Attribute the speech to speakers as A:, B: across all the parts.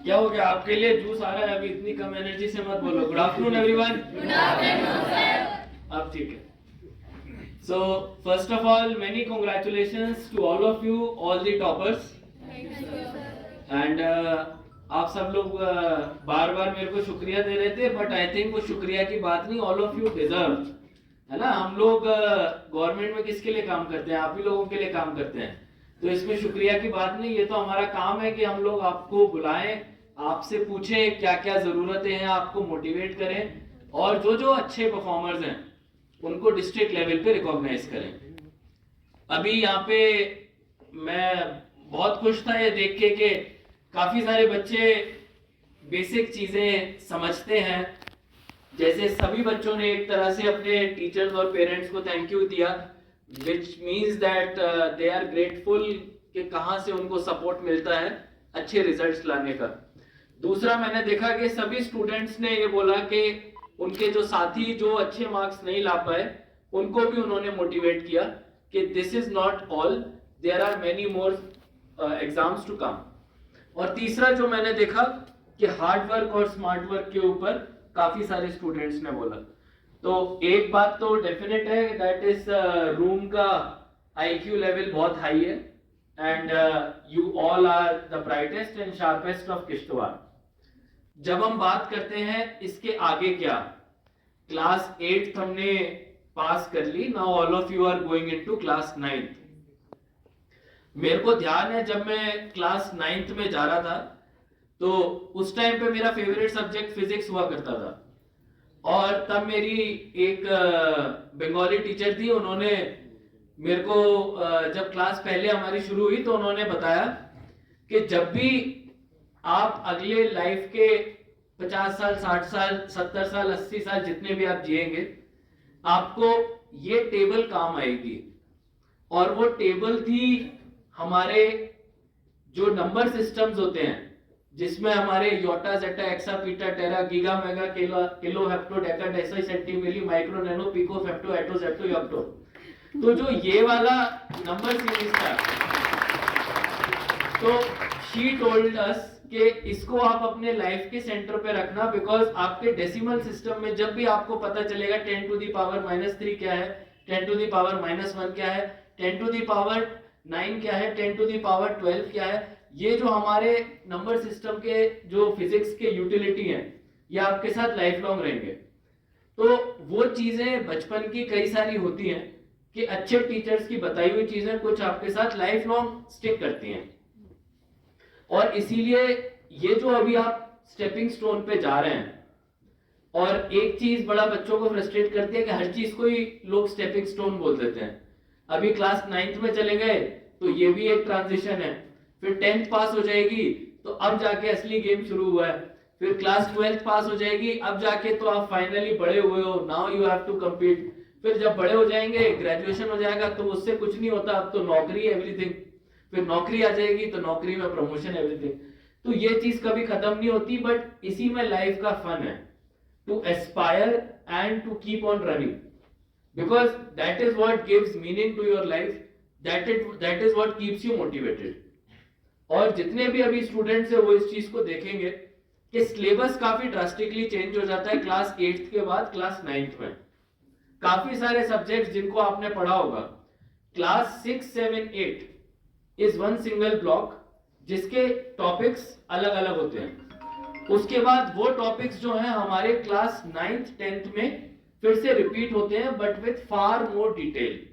A: क्या हो गया आपके लिए जूस आ रहा है अभी, इतनी कम एनर्जी से मत बोलो। Good afternoon everyone. Good afternoon sir. अब ठीक है। So first of all many congratulations to all of you, all the toppers. And आप सब लोग बार बार मेरे को शुक्रिया दे रहे थे, बट आई थिंक वो शुक्रिया की बात नहीं, ऑल ऑफ यू डिजर्व, है ना। हम लोग गवर्नमेंट में किसके लिए काम करते हैं? आप ही लोगों के लिए काम करते हैं। तो इसमें शुक्रिया की बात नहीं, ये तो हमारा काम है कि हम लोग आपको बुलाएं, आपसे पूछें क्या क्या जरूरतें हैं, आपको मोटिवेट करें, और जो जो अच्छे परफॉर्मर्स हैं उनको डिस्ट्रिक्ट लेवल पे रिकॉग्नाइज करें। अभी यहाँ पे मैं बहुत खुश था ये देख के कि काफी सारे बच्चे बेसिक चीजें समझते हैं। जैसे सभी बच्चों ने एक तरह से अपने टीचर्स और पेरेंट्स को थैंक यू दिया, which means that they are grateful कि कहाँ से उनको सपोर्ट मिलता है अच्छे रिजल्ट्स लाने का। दूसरा मैंने देखा कि सभी स्टूडेंट्स ने ये बोला कि उनके जो साथी जो अच्छे मार्क्स नहीं ला पाए उनको भी उन्होंने मोटिवेट किया कि this is not all, there are many more exams to come. और तीसरा जो मैंने देखा कि हार्ड वर्क और स्मार्ट वर्क के ऊपर काफी सारे स्टूडेंट्स ने बोला। तो एक बात तो डेफिनेट है, दैट इज रूम का आईक्यू लेवल बहुत हाई है, and you all are the brightest and sharpest of Kishtwar. जब हम बात करते हैं इसके आगे क्या, क्लास 8 हमने पास कर ली, now all of you are going into class 9। मेरे को ध्यान है जब मैं क्लास 9th में जा रहा था तो उस टाइम पे मेरा फेवरेट सब्जेक्ट फिजिक्स हुआ करता था, और तब मेरी एक बंगाली टीचर थी, उन्होंने मेरे को जब क्लास पहले हमारी शुरू हुई तो उन्होंने बताया कि जब भी आप अगले लाइफ के 50 साल 60 साल 70 साल 80 साल जितने भी आप जिएंगे, आपको ये टेबल काम आएगी। और वो टेबल थी हमारे जो नंबर सिस्टम्स होते हैं, जिसमें हमारे Yotta zetta exa peta tera giga mega kilo hecto deca deci centi milli micro nano pico femto atto zepto yocto. तो जो ये वाला नंबर सीरीज था, तो शी टोल्ड अस कि इसको आप अपने लाइफ के सेंटर पे रखना, बिकॉज आपके डेसिमल सिस्टम में जब भी आपको पता चलेगा 10 टू द पावर -3 क्या है, 10 टू द पावर -1 क्या है, 10 टू द पावर 9 क्या है, 10 टू द पावर 12 क्या है, ये जो हमारे नंबर सिस्टम के जो फिजिक्स के यूटिलिटी हैं, ये आपके साथ लाइफ लॉन्ग रहेंगे। तो वो चीजें बचपन की कई सारी होती हैं कि अच्छे टीचर्स की बताई हुई चीजें कुछ आपके साथ लाइफ लॉन्ग स्टिक करती हैं। और इसीलिए ये जो अभी आप स्टेपिंग स्टोन पे जा रहे हैं, और एक चीज बड़ा बच्चों को फ्रस्ट्रेट करती है कि हर चीज को ही लोग स्टेपिंग स्टोन बोल देते हैं। अभी क्लास 9th में चले गए तो ये भी एक ट्रांजिशन है, फिर 10th पास हो जाएगी तो अब जाके असली गेम शुरू हुआ है, फिर क्लास 12th पास हो जाएगी, अब जाके तो आप फाइनली बड़े हुए हो, now you have to compete. फिर जब बड़े हो जाएंगे, ग्रेजुएशन हो जाएगा, तो उससे कुछ नहीं होता, अब तो नौकरी एवरीथिंग, फिर नौकरी आ जाएगी तो नौकरी में प्रमोशन एवरीथिंग। तो ये चीज कभी खत्म नहीं होती, बट इसी में लाइफ का फन है, to aspire and to keep on running, because that is what gives meaning to your life, that is what keeps you motivated. और जितने भी अभी स्टूडेंट्स है वो इस चीज को देखेंगे कि सिलेबस काफी ड्रास्टिकली चेंज हो जाता है क्लास 8th के बाद क्लास 9th में। काफी सारे सब्जेक्ट्स जिनको आपने पढ़ा होगा, class 6, 7, 8 is one single block जिसके टॉपिक्स अलग अलग होते हैं। उसके बाद वो टॉपिक्स जो हैं हमारे क्लास 9th 10th में फिर से रिपीट होते हैं, but with far more detail,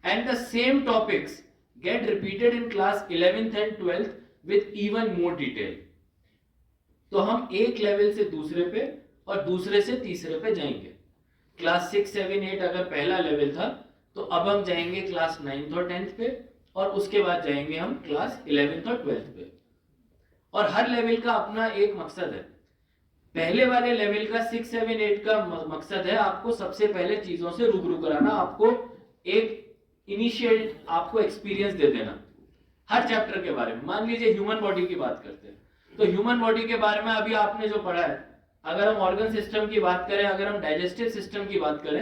A: and the same topics get repeated in class 11th and 12th with even more detail। तो हम एक लेवल से दूसरे पे और दूसरे से तीसरे पे जाएंगे। क्लास 6, 7, 8 अगर पहला लेवल था तो अब हम जाएंगे क्लास 9th और 10th पे, और उसके बाद जाएंगे हम क्लास 11th और 12th पे। और हर लेवल का अपना एक मकसद है। पहले वाले लेवल का 6, 7, 8 का मकसद है आपको सबसे पहले चीजों से रूबरू कराना, आपको एक इनिशियल आपको एक्सपीरियंस दे देना हर चैप्टर के बारे में। मान लीजिए ह्यूमन बॉडी की बात करते हैं, तो ह्यूमन बॉडी के बारे में अभी आपने जो पढ़ा है, अगर हम ऑर्गन सिस्टम की बात करें, अगर हम डाइजेस्टिव सिस्टम की बात करें,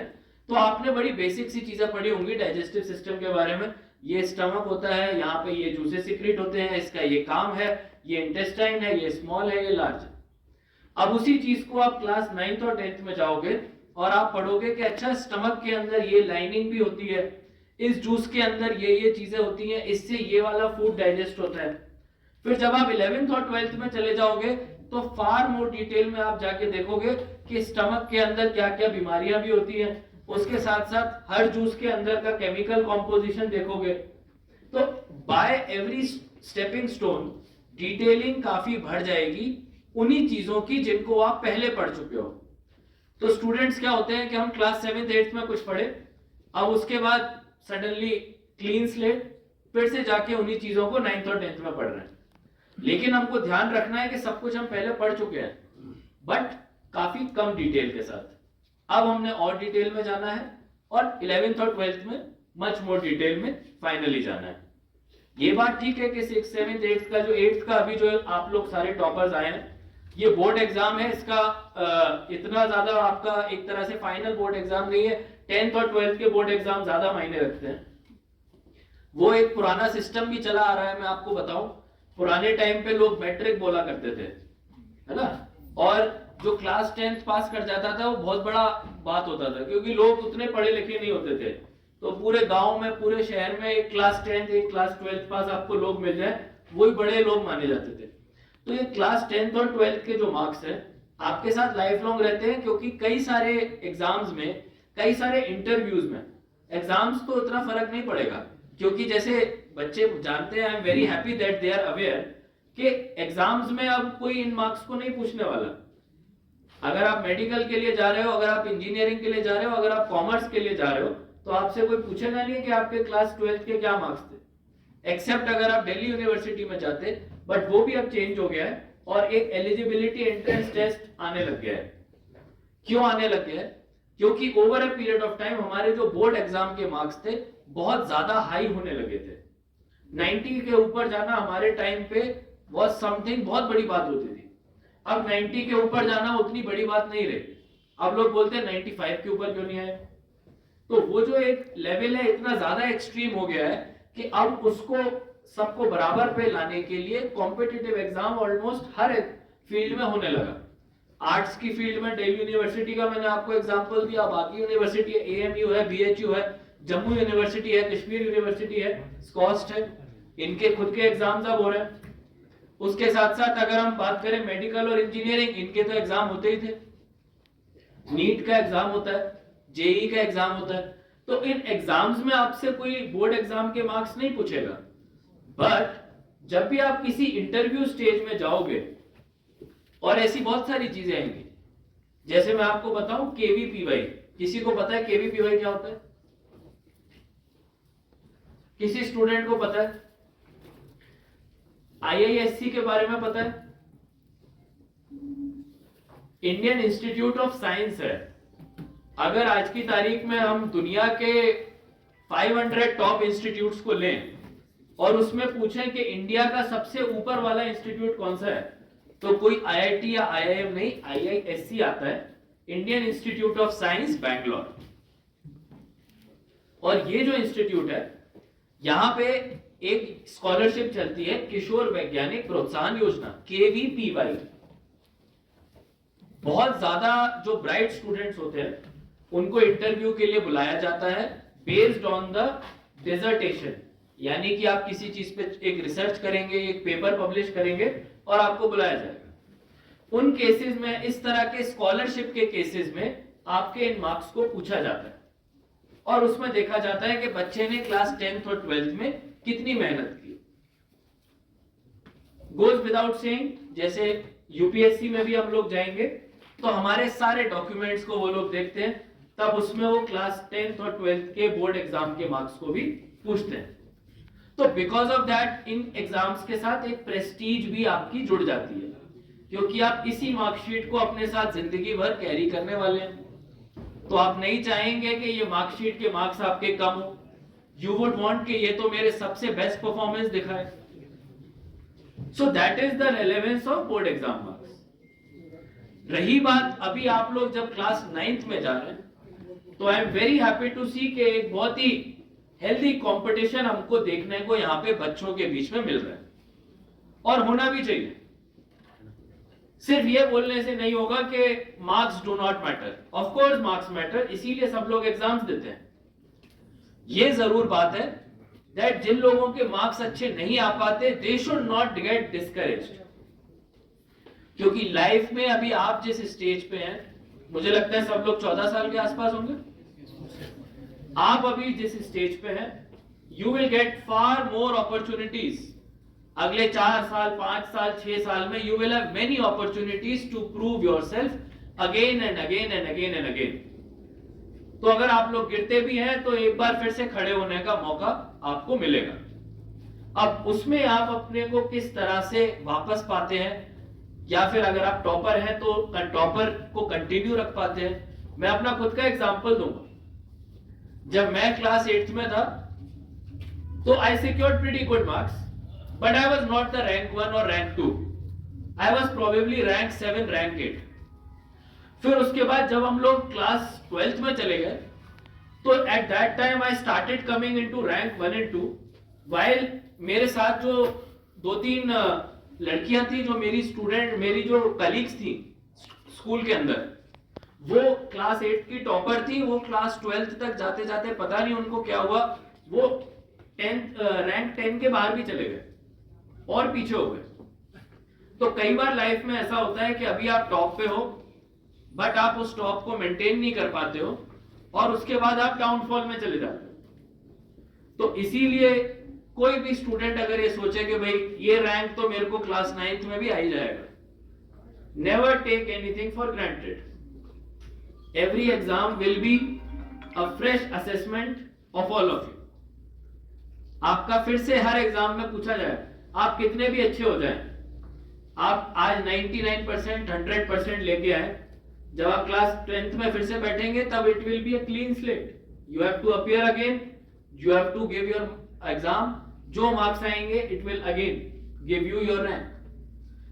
A: तो आपने बड़ी बेसिक सी चीजें पढ़ी होंगी डाइजेस्टिव सिस्टम के बारे में। ये स्टमक होता है, यहाँ पे ये जूसेस सिक्रेट होते हैं, इसका ये काम है, ये इंटेस्टाइन है, ये स्मॉल है, ये लार्ज है। अब उसी चीज को आप क्लास 9th और 10th में जाओगे और आप पढ़ोगे कि अच्छा स्टमक के अंदर ये लाइनिंग भी होती है, इस जूस के अंदर ये चीजें होती हैं, इससे ये वाला फूड डाइजेस्ट होता है। फिर जब आप 11th और 12th में चले जाओगे तो फार मोर डिटेल में आप जाके देखोगे कि स्टमक के अंदर क्या क्या बीमारियां भी होती हैं, उसके साथ साथ हर जूस के अंदर का केमिकल कॉम्पोजिशन देखोगे। तो by every stepping stone detailing काफी बढ़ जाएगी उन्हीं चीजों की जिनको आप पहले पढ़ चुके हो। तो स्टूडेंट्स क्या होते हैं कि हम क्लास 7th 8th में कुछ पढ़े, अब उसके बाद सडनली क्लीन स्लेट, फिर से जाके उन्हीं चीजों को 9th और 10th में पढ़ रहे हैं। लेकिन हमको ध्यान रखना है कि सब कुछ हम पहले पढ़ चुके हैं, बट काफी कम डिटेल के साथ। अब हमने और डिटेल में जाना है और 11th और 12th में मच मोर डिटेल में फाइनली जाना है। ये बात ठीक है कि 6th 7th 8th का जो 8th का अभी जो आप लोग सारे टॉपर्स आए हैं, ये बोर्ड एग्जाम है, इसका इतना ज्यादा आपका एक तरह से फाइनल बोर्ड एग्जाम नहीं है। 10th और 12th के बोर्ड एग्जाम ज्यादा मायने रखते हैं। वो एक पुराना सिस्टम भी चला आ रहा है, मैं आपको बताऊं। पुराने टाइम पे लोग मैट्रिक बोला करते थे, है ना, और जो क्लास 10th पास कर जाता था वो बहुत बड़ा बात होता था, क्योंकि लोग उतने पढ़े लिखे नहीं होते थे। तो पूरे गांव में, पूरे शहर में एक क्लास 10th एक क्लास 12th पास आपको लोग मिल जाए, वही बड़े लोग माने जाते थे। तो ये क्लास 10th और 12th के जो मार्क्स हैं आपके साथ लाइफ लॉन्ग रहते हैं, क्योंकि कई सारे एग्जाम्स में, कई सारे इंटरव्यूज में, एग्जाम्स तो उतना फर्क नहीं पड़ेगा, क्योंकि जैसे बच्चे जानते हैं, I am very happy that they are aware कि एग्जाम्स में अब कोई इन मार्क्स को नहीं पूछने वाला। अगर आप मेडिकल के लिए जा रहे हो, अगर आप इंजीनियरिंग के लिए जा रहे हो, अगर आप कॉमर्स के लिए जा रहे हो, तो आपसे कोई पूछेगा नहीं कि आपके क्लास 12th के क्या मार्क्स थे, एक्सेप्ट अगर आप दिल्ली यूनिवर्सिटी में जाते, बट वो भी अब चेंज हो गया है और एक एलिजिबिलिटी एंट्रेंस टेस्ट आने लग गया है। क्यों आने लग गया है? क्योंकि over a period of time हमारे जो बोर्ड एग्जाम के मार्क्स थे बहुत ज्यादा हाई होने लगे थे। 90 के ऊपर जाना हमारे टाइम पे वाज समथिंग, बहुत बड़ी बात होती थी। अब 90 के ऊपर जाना उतनी बड़ी बात नहीं रही। अब लोग बोलते हैं 95 के ऊपर क्यों नहीं आए। तो वो जो एक लेवल है इतना ज्यादा एक्सट्रीम हो गया है कि अब उसको सबको बराबर पे लाने के लिए कॉम्पिटिटिव एग्जाम ऑलमोस्ट हर एक फील्ड में होने लगा। आर्ट्स की फील्ड में दिल्ली यूनिवर्सिटी का मैंने आपको एग्जांपल दिया, बाकी यूनिवर्सिटी है, एएमयू है, बीएचयू है, जम्मू यूनिवर्सिटी है, कश्मीर यूनिवर्सिटी है, स्कॉस्ट है, इनके खुद के एग्जाम्स अब हो रहे हैं। उसके साथ साथ अगर हम बात करें मेडिकल और इंजीनियरिंग, इनके तो एग्जाम होते ही थे। नीट का एग्जाम होता है, जेई का एग्जाम होता है। तो इन एग्जाम्स में आपसे कोई बोर्ड एग्जाम के मार्क्स नहीं पूछेगा, बट जब भी आप किसी इंटरव्यू स्टेज में जाओगे और ऐसी बहुत सारी चीजें आएंगी, जैसे मैं आपको बताऊं केवीपीवाई, किसी को पता है केवीपीवाई क्या होता है? किसी स्टूडेंट को पता है? आईआईएससी के बारे में पता है? इंडियन इंस्टीट्यूट ऑफ साइंस है। अगर आज की तारीख में हम दुनिया के 500 टॉप इंस्टीट्यूट्स को लें और उसमें पूछें कि इंडिया का सबसे ऊपर वाला इंस्टीट्यूट कौन सा है, तो कोई आईआईटी या आईआईएम नहीं, आईआईएससी आता है, Indian institute of science Bangalore. और ये जो इंस्टीट्यूट है, यहां पे एक स्कॉलरशिप चलती है, किशोर वैज्ञानिक प्रोत्साहन योजना, केवीपीवाई। बहुत ज्यादा जो ब्राइट स्टूडेंट्स होते हैं उनको इंटरव्यू के लिए बुलाया जाता है बेस्ड ऑन द डिसर्टेशन, यानी कि आप किसी चीज पे एक रिसर्च करेंगे, एक पेपर पब्लिश करेंगे और आपको बुलाया जाएगा। उन केसेस में, इस तरह के स्कॉलरशिप के केसेस में आपके इन मार्क्स को पूछा जाता है और उसमें देखा जाता है कि बच्चे ने क्लास 10th और 12th में कितनी मेहनत की। गोज विदाउट सेइंग, जैसे यूपीएससी में भी हम लोग जाएंगे तो हमारे सारे डॉक्यूमेंट्स को वो लोग देखते हैं, तब उसमें वो क्लास 10th और 12th के बोर्ड एग्जाम के मार्क्स को भी पूछते हैं। तो because of that in exams के साथ एक प्रेस्टीज भी आपकी जुड़ जाती है, क्योंकि आप इसी मार्कशीट को अपने साथ जिंदगी भर कैरी करने वाले हैं। तो आप नहीं चाहेंगे कि ये मार्कशीट के मार्क्स आपके कम हो। यू वुड वांट कि ये तो मेरे सबसे बेस्ट परफॉर्मेंस दिखाए। So that is the relevance of board exam marks. रही बात अभी आप लोग जब क्लास 9th में जा रहे हैं, तो I am very happy to see कि एक बहुत ही हेल्दी कंपटीशन हमको देखने को यहाँ पे बच्चों के बीच में मिल रहा है, और होना भी चाहिए। सिर्फ ये बोलने से नहीं होगा कि marks do not matter. Of course marks matter, इसीलिए सब लोग एग्जाम्स देते हैं। ये जरूर बात है दैट जिन लोगों के मार्क्स अच्छे नहीं आ पाते, they should not gate discouraged, क्योंकि लाइफ में अभी आप जिस स्टेज पे हैं, मुझे लगता है सब लोग 14 साल के आसपास होंगे, आप अभी जिस स्टेज पे हैं, you will get far more opportunities. अगले 4 साल, 5 साल, 6 साल में you will have many opportunities to prove yourself again and again and again and again. तो अगर आप लोग गिरते भी हैं तो एक बार फिर से खड़े होने का मौका आपको मिलेगा। अब उसमें आप अपने को किस तरह से वापस पाते हैं, या फिर अगर आप टॉपर हैं तो टॉपर को कंटिन्यू रख पाते हैं। मैं अपना खुद का एग्जांपल दूंगा। जब मैं क्लास 8th में था तो I secured pretty good marks, but I was not the rank 1 और rank 2, I was probably rank 7, rank 8। फिर उसके बाद जब हम लोग क्लास 12th में चले गए तो at that time I started coming into rank 1 and 2, while मेरे साथ जो 2-3 लड़कियां थी, जो मेरी स्टूडेंट, मेरी जो कलीग्स थी स्कूल के अंदर, वो क्लास 8 की टॉपर थी। वो क्लास 12th तक जाते जाते पता नहीं उनको क्या हुआ, वो रैंक 10 के बाहर भी चले गए और पीछे हो गए। तो कई बार लाइफ में ऐसा होता है कि अभी आप टॉप पे हो, बट आप उस टॉप को मेंटेन नहीं कर पाते हो, और उसके बाद आप डाउनफॉल में चले जाते हो। तो इसीलिए कोई भी स्टूडेंट अगर ये सोचे कि भाई ये रैंक तो मेरे को क्लास 9th में भी आ ही जाएगा, never take anything for granted. Every exam will be a fresh assessment of all of you. आपका फिर से हर एग्जाम में पूछा जाए, आप कितने भी अच्छे हो जाएं, आप आज 99%, 100% लेके आए, जब आप क्लास 10th में फिर से बैठेंगे तब it will be a clean slate. You have to appear again, you have to give your exam, जो मार्क्स आएंगे it will again give you your rank.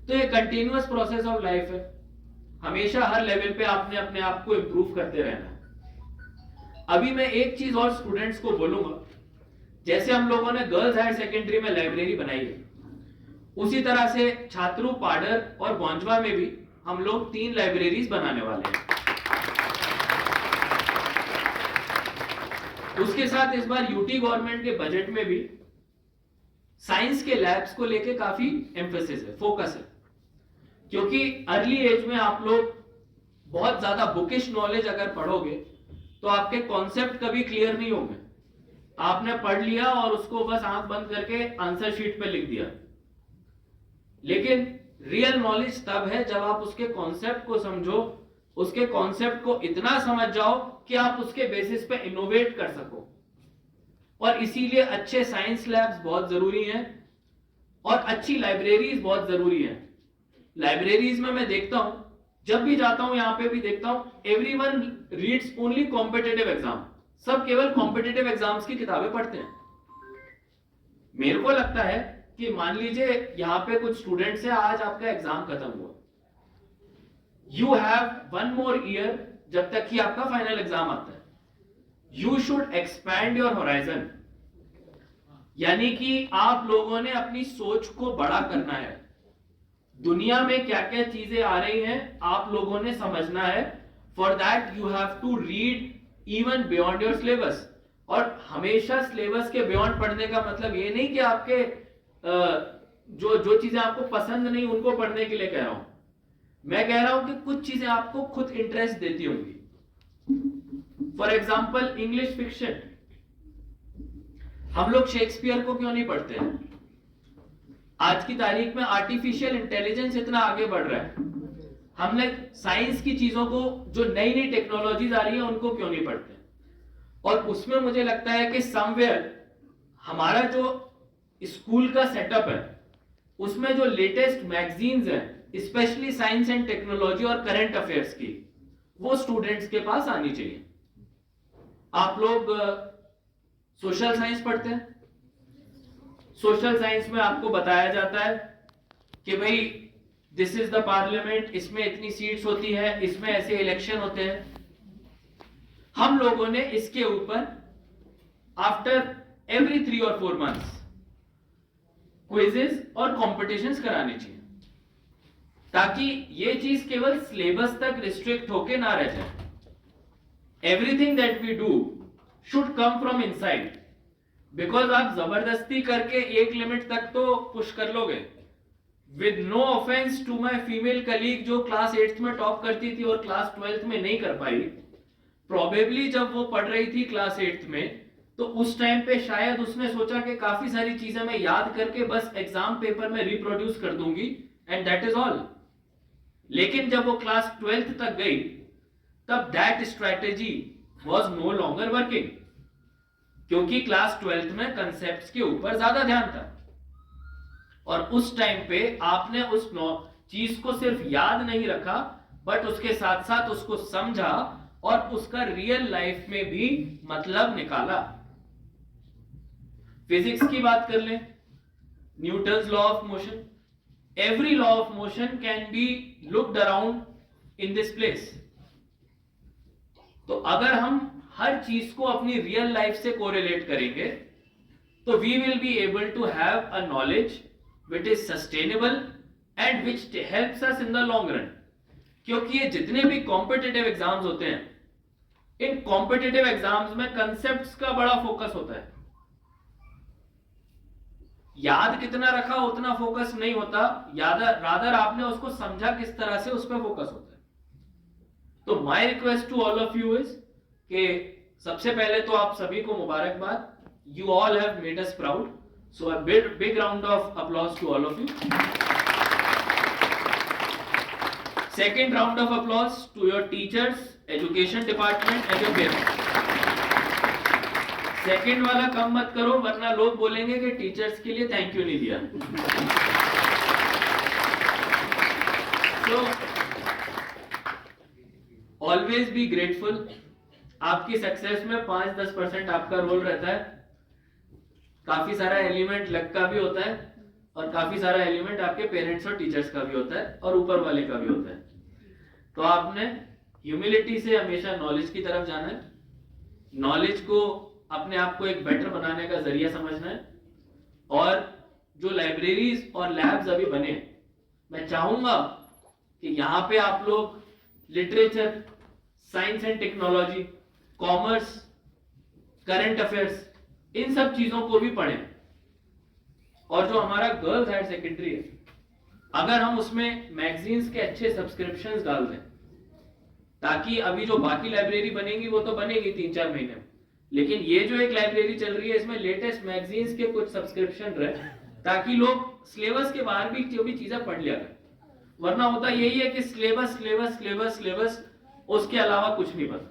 A: तो ये कंटिन्यूअस प्रोसेस ऑफ लाइफ है, हमेशा हर लेवल पे आपने अपने आप को इंप्रूव करते रहना है। अभी मैं एक चीज और स्टूडेंट्स को बोलूंगा, जैसे हम लोगों ने गर्ल्स हायर सेकेंडरी में लाइब्रेरी बनाई है, उसी तरह से छात्रू, पाडर और बॉन्जवा में भी हम लोग 3 लाइब्रेरीज बनाने वाले हैं। उसके साथ इस बार यूटी गवर्नमेंट के बजट में भी साइंस के लैब्स को लेके काफी एम्फेसिस है, फोकस है, क्योंकि अर्ली एज में आप लोग बहुत ज्यादा बुकिश नॉलेज अगर पढ़ोगे तो आपके कॉन्सेप्ट कभी क्लियर नहीं होंगे। आपने पढ़ लिया और उसको बस आंख बंद करके आंसर शीट पे लिख दिया, लेकिन रियल नॉलेज तब है जब आप उसके कॉन्सेप्ट को समझो, उसके कॉन्सेप्ट को इतना समझ जाओ कि आप उसके बेसिस पे इनोवेट कर सको। और इसीलिए अच्छे साइंस लैब्स बहुत जरूरी हैं और अच्छी लाइब्रेरीज बहुत जरूरी हैं। लाइब्रेरीज में मैं देखता हूं, जब भी जाता हूं, यहां पे भी देखता हूं, everyone reads only competitive exam. सब केवल कॉम्पिटिटिव एग्जाम्स की किताबें पढ़ते हैं। मेरे को लगता है कि मान लीजिए यहां पे कुछ स्टूडेंट्स हैं, आज आपका एग्जाम खत्म हुआ, यू हैव 1 more ईयर जब तक कि आपका फाइनल एग्जाम आता है। You should expand your horizon, यानी कि आप लोगों ने अपनी सोच को बड़ा करना है। दुनिया में क्या क्या चीजें आ रही हैं आप लोगों ने समझना है। For that you have to read even beyond your syllabus. और हमेशा सिलेबस के बियॉन्ड पढ़ने का मतलब ये नहीं कि आपके जो चीजें आपको पसंद नहीं उनको पढ़ने के लिए कह रहा हूं। मैं कह रहा हूं कि कुछ चीजें आपको खुद इंटरेस्ट देती होंगी। फॉर एग्जाम्पल इंग्लिश फिक्शन, हम लोग शेक्सपियर को क्यों नहीं पढ़ते हैं? आज की तारीख में आर्टिफिशियल इंटेलिजेंस इतना आगे बढ़ रहा है, हमने साइंस की चीजों को, जो नई नई टेक्नोलॉजीज आ रही है, उनको क्यों नहीं पढ़ते? और उसमें मुझे लगता है कि समवेयर हमारा जो स्कूल का सेटअप है, उसमें जो लेटेस्ट मैगजीन्स हैं, स्पेशली साइंस एंड टेक्नोलॉजी और करंट अफेयर्स की, वो स्टूडेंट्स के पास आनी चाहिए। आप लोग सोशल साइंस पढ़ते हैं, सोशल साइंस में आपको बताया जाता है कि भाई दिस इज द पार्लियामेंट, इसमें इतनी सीट्स होती है, इसमें ऐसे इलेक्शन होते हैं। हम लोगों ने इसके ऊपर after every 3 or 4 months quizzes और कॉम्पिटिशन्स कराने चाहिए, ताकि ये चीज केवल सिलेबस तक रिस्ट्रिक्ट होके ना रह जाए। Everything that we do should come from inside, because आप जबरदस्ती करके एक लिमिट तक तो पुश कर लोगे। With no offence to my female colleague जो क्लास 8th में टॉप करती थी और क्लास 12th में नहीं कर पाई, प्रोबेबली जब वो पढ़ रही थी क्लास 8th में, तो उस टाइम पे शायद उसने सोचा कि काफी सारी चीजें मैं याद करके बस एग्जाम पेपर में रिप्रोड्यूस कर दूंगी एंड दैट इज ऑल। लेकिन जब वो क्लास 12th तक गई, तब that strategy was no longer working, क्योंकि क्लास 12th में कंसेप्ट्स के ऊपर ज्यादा ध्यान था। और उस टाइम पे आपने उस चीज को सिर्फ याद नहीं रखा, बट उसके साथ साथ उसको समझा और उसका रियल लाइफ में भी मतलब निकाला। फिजिक्स की बात कर लें, Newton's law of motion, every law of motion can be looked around in this place. तो अगर हम हर चीज को अपनी रियल लाइफ से कोरिलेट करेंगे, तो we will be able to have a knowledge which is sustainable and which helps us in the long run. क्योंकि ये जितने भी कॉम्पिटिटिव एग्जाम्स होते हैं, इन कॉम्पिटिटिव एग्जाम्स में कंसेप्ट्स का बड़ा फोकस होता है। याद कितना रखा उतना फोकस नहीं होता, रादर आपने उसको समझा किस तरह से, उस पर फोकस होता है। तो my request to all of you is कि सबसे पहले तो आप सभी को मुबारकबाद, you all have made us proud, so a big round of applause to all of you. Second round of applause to your teachers, education department and your parents. Second वाला कम मत करो, वरना लोग बोलेंगे कि टीचर्स के लिए थैंक यू नहीं दिया। So always be grateful. आपकी सक्सेस में 5-10% आपका रोल रहता है। काफी सारा एलिमेंट लक का भी होता है और काफी सारा एलिमेंट आपके पेरेंट्स और टीचर्स का भी होता है और ऊपर वाले का भी होता है। तो आपने ह्यूमिलिटी से हमेशा नॉलेज की तरफ जाना है, नॉलेज को अपने आप को एक बेटर बनाने का जरिया समझना है। और जो लाइब्रेरीज और लैब्स अभी बने, मैं चाहूंगा कि यहाँ पे आप लोग literature, science and technology, commerce, current affairs, इन सब चीजों को भी पढ़ें। और जो हमारा गर्ल्स हायर सेकेंडरी है, अगर हम उसमें मैगजीन्स के अच्छे सब्सक्रिप्शंस डाल दें, ताकि अभी जो बाकी लाइब्रेरी बनेगी वो तो बनेगी 3-4 महीने में, लेकिन ये जो एक लाइब्रेरी चल रही है इसमें लेटेस्ट मैगजीन्स के कुछ सब्सक्रिप्शन रहे, ताकि लोग सिलेबस के बाहर भी जो भी चीजें पढ़ लिया करें। वरना होता यही है कि सिलेबस सिलेबस सिलेबस सिलेबस, उसके अलावा कुछ नहीं पता,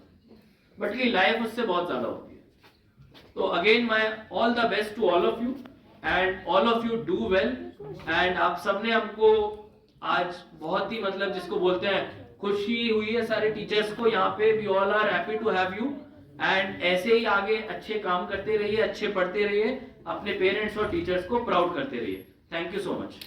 A: बट ये लाइफ उससे बहुत ज्यादा होती है। तो again my all the best to all of you and all of you do well. And आप सबने हमको आज बहुत ही मतलब जिसको बोलते हैं खुशी हुई है सारे टीचर्स को यहाँ पे। We all are happy to have you and ऐसे ही आगे अच्छे काम करते रहिए, अच्छे पढ़ते रहिए, अपने पेरेंट्स और टीचर्स को प्राउड करते रहिए। Thank you so much.